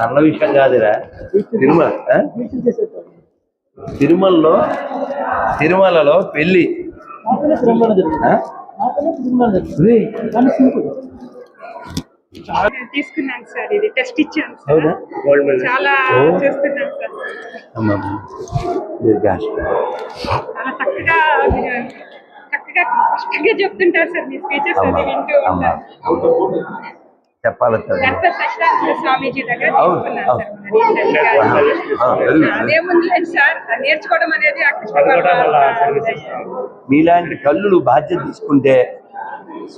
అన్న విషయం కాదురా. తిరుమలలో పెళ్లి తీసుకున్నాను సార్, ఇది టెస్ట్ ఇచ్చాను చాలా చేస్తున్నాను సార్. చాలా చక్కగా స్పష్టంగా చెప్తుంటారు సార్, మీ స్పీచెస్ అది వింటూ ఉంటారు. చెప్పాలి స్వామీజీ దగ్గర అదేముంది సార్, నేర్చుకోవడం అనేది మీలాంటి కళ్ళు బాధ్యత తీసుకుంటే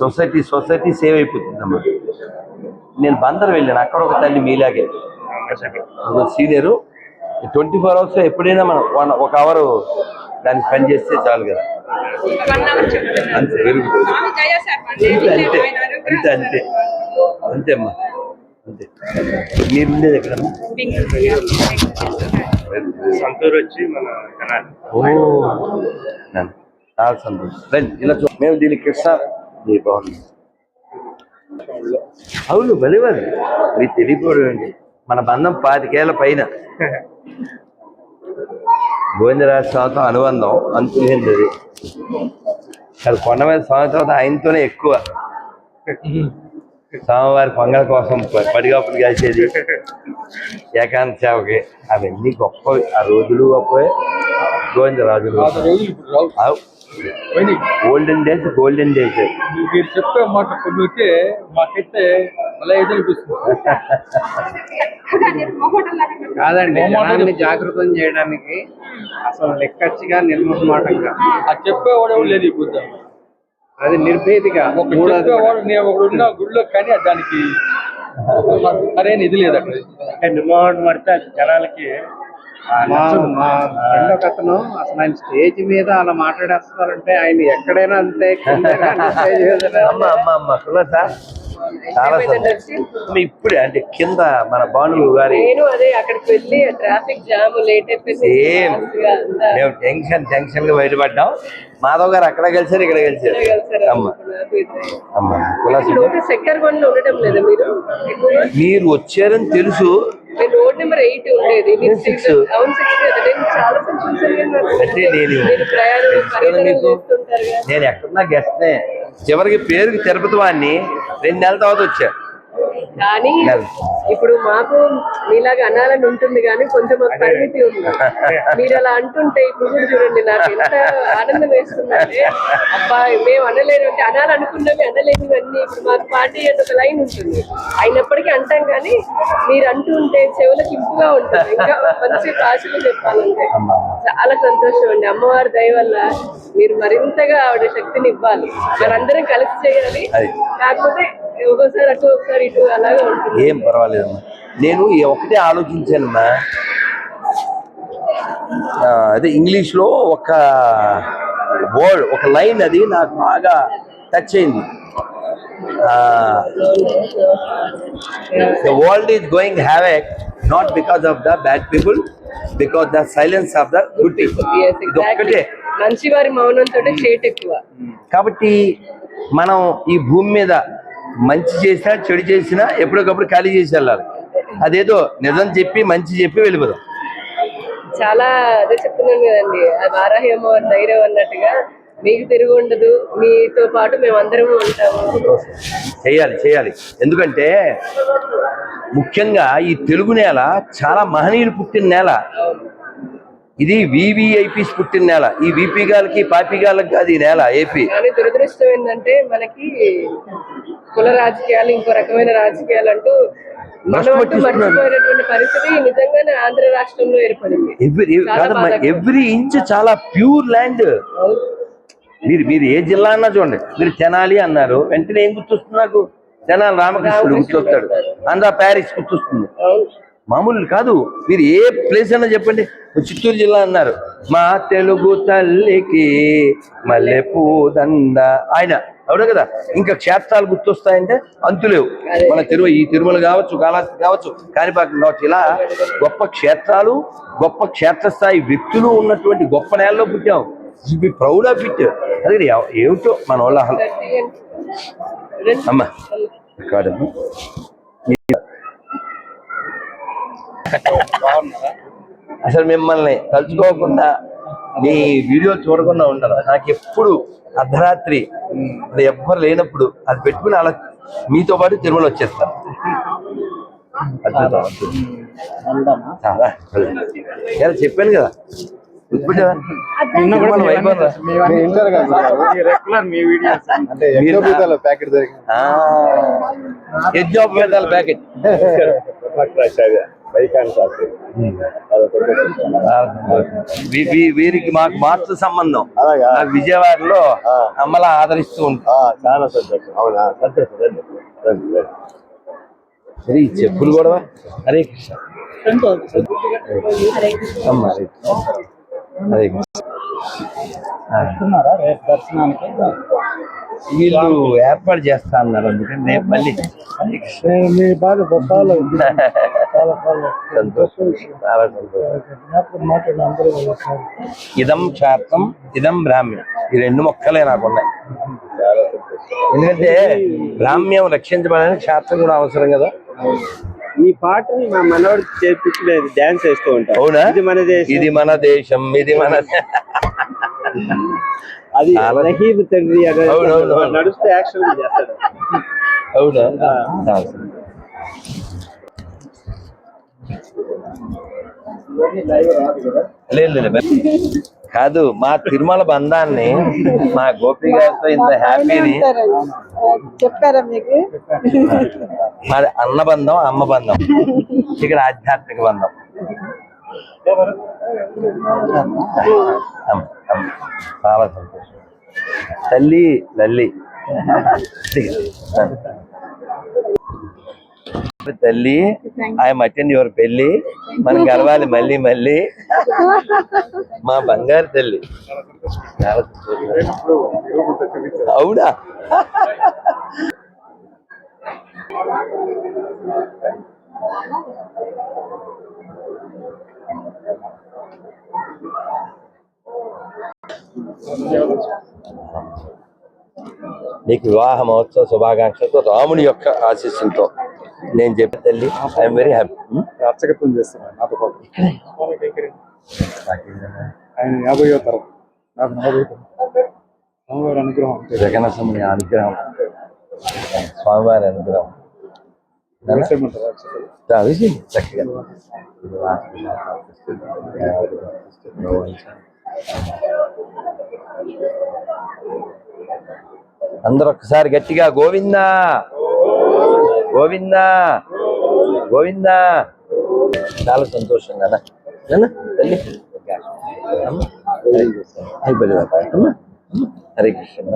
సొసైటీ సేవ్ అయిపోతుందమ్మా. నేను బందర్ వెళ్ళాను, అక్కడ ఒక తల్లి మీలాగే సీనియరు. 24 hours ఎప్పుడైనా మనం 1 hour దానికి పని చేస్తే చాలు కదా. అంతే పెరుగుతుంది. అంతే అంతే అంతే అమ్మా, అంతే. మీరు ఉండేది ఎక్కడ? సంతూర్ వచ్చి మన చాలా సంతోషం. రండి ఇలా మేము దీనికి కృష్ణ బాగుంది. అవును బలివారు మీరు తెలియపోవడం ఏంటి, మన బంధం 25 ఏళ్ల పైన. గోవిందరాజ స్వామితో అనుబంధం అంతులేంది. అది అది కొండ మీద స్వామి తర్వాత ఆయనతోనే ఎక్కువ. స్వామివారి పొంగల కోసం పడిగాపులు కాసేది, ఏకాంత సేవకి, అవన్నీ గొప్పవి. ఆ రోజులు గొప్పవే, గోవిందరాజులు గోల్డెన్ డేస్. మీరు చెప్పే మాట కొన్ని మాకైతే అలా ఎదురుపిస్తుంది కాదండి. జనాన్ని జాగృతం చేయడానికి అసలు లెక్కచ్చిగా నిర్మమాటంగా అది చెప్పేవాడు లేదు. ఇప్పుడు అది నిర్భేదిగా చెప్పేవాడు ఒకడున్న గుడిలో, కానీ దానికి సరైన ఇది లేదు అక్కడ. అంటే నిర్మాణం పడితే జనాలకి మా ఫ్రెండ్ ఒక అతను అసలు ఆయన స్టేజ్ మీద అలా మాట్లాడేస్తున్నారంటే ఆయన ఎక్కడైనా అంతే. చాలా ఇప్పుడే అంటే కింద మన భాను గారి ట్రాఫిక్ జామ్ లేట్ అయిపోయింది. మేము టెన్షన్ గా బయటపడ్డాం. మాధవ్ గారు అక్కడ కలిసారు, ఇక్కడ కలిసారు. మీరు వచ్చారని తెలుసు. రోడ్ నెంబర్ 8 ఉండేది. నేను ఎక్కడున్నా గెస్ట్నే. చివరికి పేరుకి తిరుపతి వాడిని 2 నెలల తర్వాత వచ్చా. కానీ ఇప్పుడు మాకు మీలాగా అనాలని ఉంటుంది, కానీ కొంచెం మాకు పరిమితి ఉంది. మీరు అలా అంటుంటే ఇప్పుడు కూడా చూడండి, నాకు ఎంత ఆనందం వేస్తుందంటే, అబ్బా మేము అనలేను అంటే అనాలనుకున్నవి అనలేనివన్నీ. ఇప్పుడు మాకు పార్టీ అంటే ఒక లైన్ ఉంటుంది, అయినప్పటికీ అంటాం, కానీ మీరు అంటూ ఉంటే చెవులకు ఇంపుగా ఉంటుంది. ఇంకా మంచి భాషలో చెప్పాలంటే చాలా సంతోషం అండి. అమ్మవారి దయ వల్ల మీరు మరింతగా ఆవిడ శక్తిని ఇవ్వాలి, మనందరం కలిసి చేయాలి. కాకపోతే ఒక్కోసారి అటు ఒకసారి ఇటు అలాగే ఉంటుంది. ఏం పర్వాలేదమ్మా. నేను ఒకటే ఆలోచించానమ్మా. అదే ఇంగ్లీష్లో ఒక వర్డ్, ఒక లైన్, అది నాకు బాగా టచ్ అయింది. The world is going havoc not because of the bad people, because the silence of the good people. Exactly. మంచి వారి మౌనంతో చేటు ఎక్కువ. కాబట్టి మనం ఈ భూమి మీద మంచి చేసినా చెడు చేసినా ఎప్పటికప్పుడు ఖాళీ చేసి వెళ్ళాలి. అదేదో నిజం చెప్పి మంచి చెప్పి వెళ్ళిపోదాం. చాలా అదే చెప్తున్నాను కదండి, వారాహి అమ్మవారి ధైర్యం అన్నట్టుగా మీకు తిరుగు ఉండదు, మీతో పాటు మేమందరం ఉంటాము. చేయాలి. ఎందుకంటే ముఖ్యంగా ఈ తెలుగు నేల చాలా మహనీయులు పుట్టిన నేల. ఇది వివిఐపీస్ పుట్టిన నేల. ఈ విపి గాలకి పాపి గాలకి కాదు ఈ నేల ఏపీ. కానీ దురదృష్టం ఏంటంటే మనకి కుల రాజకీయాలు, ఇంకో రకమైన రాజకీయాలు అంటూ మర్చిపోయినటువంటి పరిస్థితి నిజంగానే ఆంధ్ర రాష్ట్రంలో ఏర్పడింది. ఎవ్రీ ఇంచ్ చాలా ప్యూర్ ల్యాండ్. మీరు ఏ జిల్లా అన్నా చూడండి. మీరు తెనాలి అన్నారు, వెంటనే ఏం గుర్తొస్తుంది నాకు? తెనాలి రామకృష్ణుడు గుర్తొస్తాడు, ఆంధ్ర ప్యారిస్ గుర్తొస్తుంది. మామూలు కాదు. మీరు ఏ ప్లేస్ అన్నా చెప్పండి. చిత్తూరు జిల్లా అన్నారు, మా తెలుగు తల్లికి మల్లెపూదండ ఆయన, అవునా కదా? ఇంకా క్షేత్రాలు గుర్తొస్తాయంటే అంతులేవు. మన ఈ తిరుమల కావచ్చు, కాళహస్తి కావచ్చు, కాణిపాకం కావచ్చు, ఇలా గొప్ప క్షేత్రాలు, గొప్ప క్షేత్రస్థాయి వ్యక్తులు ఉన్నటువంటి గొప్ప నేలలో పుట్టాం. Be proud of it. అదే ఏమిటో మన వాళ్ళ అమ్మా కాదమ్మా. అసలు మిమ్మల్ని తలుచుకోకుండా మీ వీడియో చూడకుండా ఉండరు. నాకు ఎప్పుడు అర్ధరాత్రి అది ఎవ్వరు లేనప్పుడు అది పెట్టుకుని అలా మీతో పాటు తిరుమల వచ్చేస్తాను. అద్భుతం, అద్భుతం. చాలా ఇలా చెప్పాను కదా, యజ్ఞోపేతాల ప్యాకెట్ వీరికి మాకు మాతృ సంబంధం. నాకు విజయవాడలో అమ్మలా ఆదరిస్తూ ఉంటా. చాలా సంతోషం. అవునా, సంతోషం. సరే, ఈ చెప్పులు కూడా. హరే కృష్ణ. అమ్మ హరే కృష్ణ. వీళ్ళు ఏర్పాటు చేస్తా అన్నారు, అందుకని రేపు మళ్ళీ సంతోషం. చాలా సంతోషం. ఇదం శాతం, ఇదం బ్రాహ్మ్యం, ఈ రెండు మొక్కలే నాకున్నాయి. ఎందుకంటే బ్రాహ్మ్యం రక్షించబడడానికి శాస్త్రం కూడా అవసరం కదా. ఈ పాటని మా మనవాడు చేపించలేదు, డాన్స్ వేస్తూ ఉంటాం. అవునా? ఇది మన దేశం, ఇది మన దేశం, ఇది మన అది రహీబ్ తండ్రి నడుస్తే యాక్షన్ చేస్తాడు. అవునా? లేదు కాదు, మా తిరుమల బంధాన్ని మా గోపి గారితో ఇంత హ్యాపీని చెప్పారా మీకు? మాది అన్న బంధం, అమ్మ బంధం, ఇక్కడ ఆధ్యాత్మిక బంధం. చాలా సంతోషం. తల్లి లల్లి, తల్లి ఐఎమ్ అటెండ్ యువర్ పెళ్లి, మనం గెలవాలి మళ్ళీ మళ్ళీ. మా బంగారు తల్లి. అవునా? నీకు వివాహ మహోత్సవ శుభాకాంక్షలతో రాముని యొక్క ఆశీస్సులతో నేను చెప్పే తల్లి, ఐఎమ్ వెరీ హ్యాపీ. అర్చకత్వం చేస్తున్నాను నాతో పాటు. ఆయన 50వ తరం, నాకు 40వ తరం. స్వామివారి అనుగ్రహం, జగనసముని అనుగ్రహం, స్వామివారి అనుగ్రహం చక్కగా. అందరూ ఒక్కసారి గట్టిగా గోవిందా గోవిందా గోవిందా. చాలా సంతోషంగా తల్లి. హరే కృష్ణ.